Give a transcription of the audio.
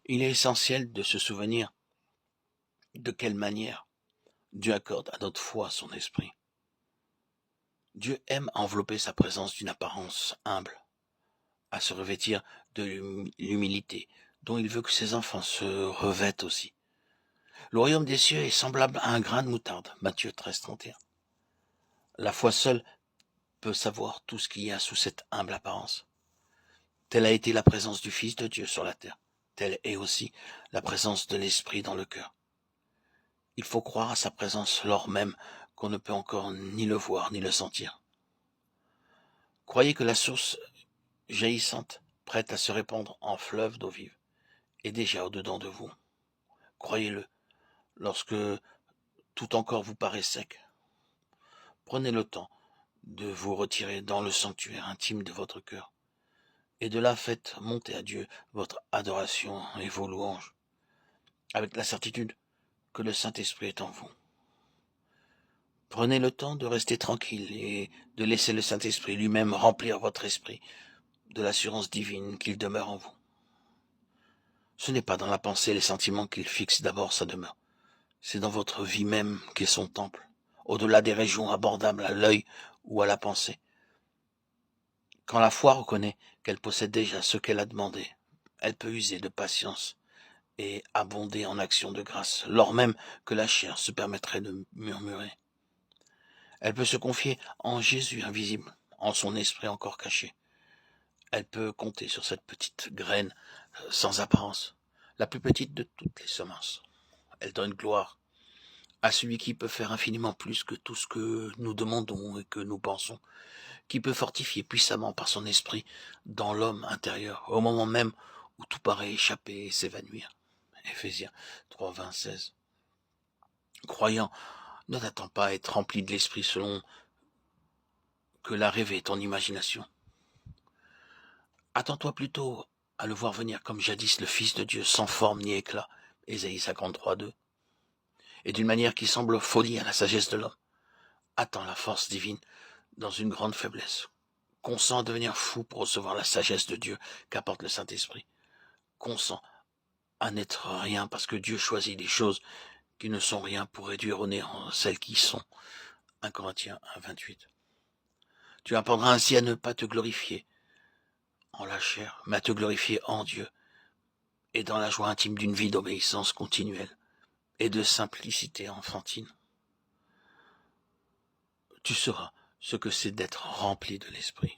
Il est essentiel de se souvenir de quelle manière Dieu accorde à notre foi son esprit. Dieu aime envelopper sa présence d'une apparence humble, à se revêtir de l'humilité, dont il veut que ses enfants se revêtent aussi. Le royaume des cieux est semblable à un grain de moutarde, Matthieu 13, 31. La foi seule peut savoir tout ce qu'il y a sous cette humble apparence. Telle a été la présence du Fils de Dieu sur la terre. Telle est aussi la présence de l'Esprit dans le cœur. Il faut croire à sa présence lors même qu'on ne peut encore ni le voir ni le sentir. Croyez que la source jaillissante, prête à se répandre en fleuve d'eau vive, est déjà au-dedans de vous. Croyez-le, lorsque tout encore vous paraît sec. Prenez le temps de vous retirer dans le sanctuaire intime de votre cœur, et de là faites monter à Dieu votre adoration et vos louanges, avec la certitude que le Saint-Esprit est en vous. Prenez le temps de rester tranquille et de laisser le Saint-Esprit lui-même remplir votre esprit de l'assurance divine qu'il demeure en vous. Ce n'est pas dans la pensée et les sentiments qu'il fixe d'abord sa demeure. C'est dans votre vie même qu'est son temple, au-delà des régions abordables à l'œil ou à la pensée. Quand la foi reconnaît qu'elle possède déjà ce qu'elle a demandé, elle peut user de patience et abonder en actions de grâce, lors même que la chair se permettrait de murmurer. Elle peut se confier en Jésus invisible, en son esprit encore caché. Elle peut compter sur cette petite graine sans apparence, la plus petite de toutes les semences. Elle donne gloire à celui qui peut faire infiniment plus que tout ce que nous demandons et que nous pensons, qui peut fortifier puissamment par son esprit dans l'homme intérieur, au moment même où tout paraît échapper et s'évanouir. Éphésiens 3, 20, 16. Croyant, ne t'attends pas à être rempli de l'esprit selon que l'a rêvé ton imagination. Attends-toi plutôt à le voir venir comme jadis le Fils de Dieu, sans forme ni éclat, Ésaïe 53, 2, et d'une manière qui semble folie à la sagesse de l'homme. Attends la force divine dans une grande faiblesse. Consent à devenir fou pour recevoir la sagesse de Dieu qu'apporte le Saint-Esprit. Consent à n'être rien parce que Dieu choisit des choses qui ne sont rien pour réduire au néant celles qui sont. 1 Corinthiens 1, 28. Tu apprendras ainsi à ne pas te glorifier en la chair, mais à te glorifier en Dieu et dans la joie intime d'une vie d'obéissance continuelle et de simplicité enfantine. Tu sauras ce que c'est d'être rempli de l'Esprit.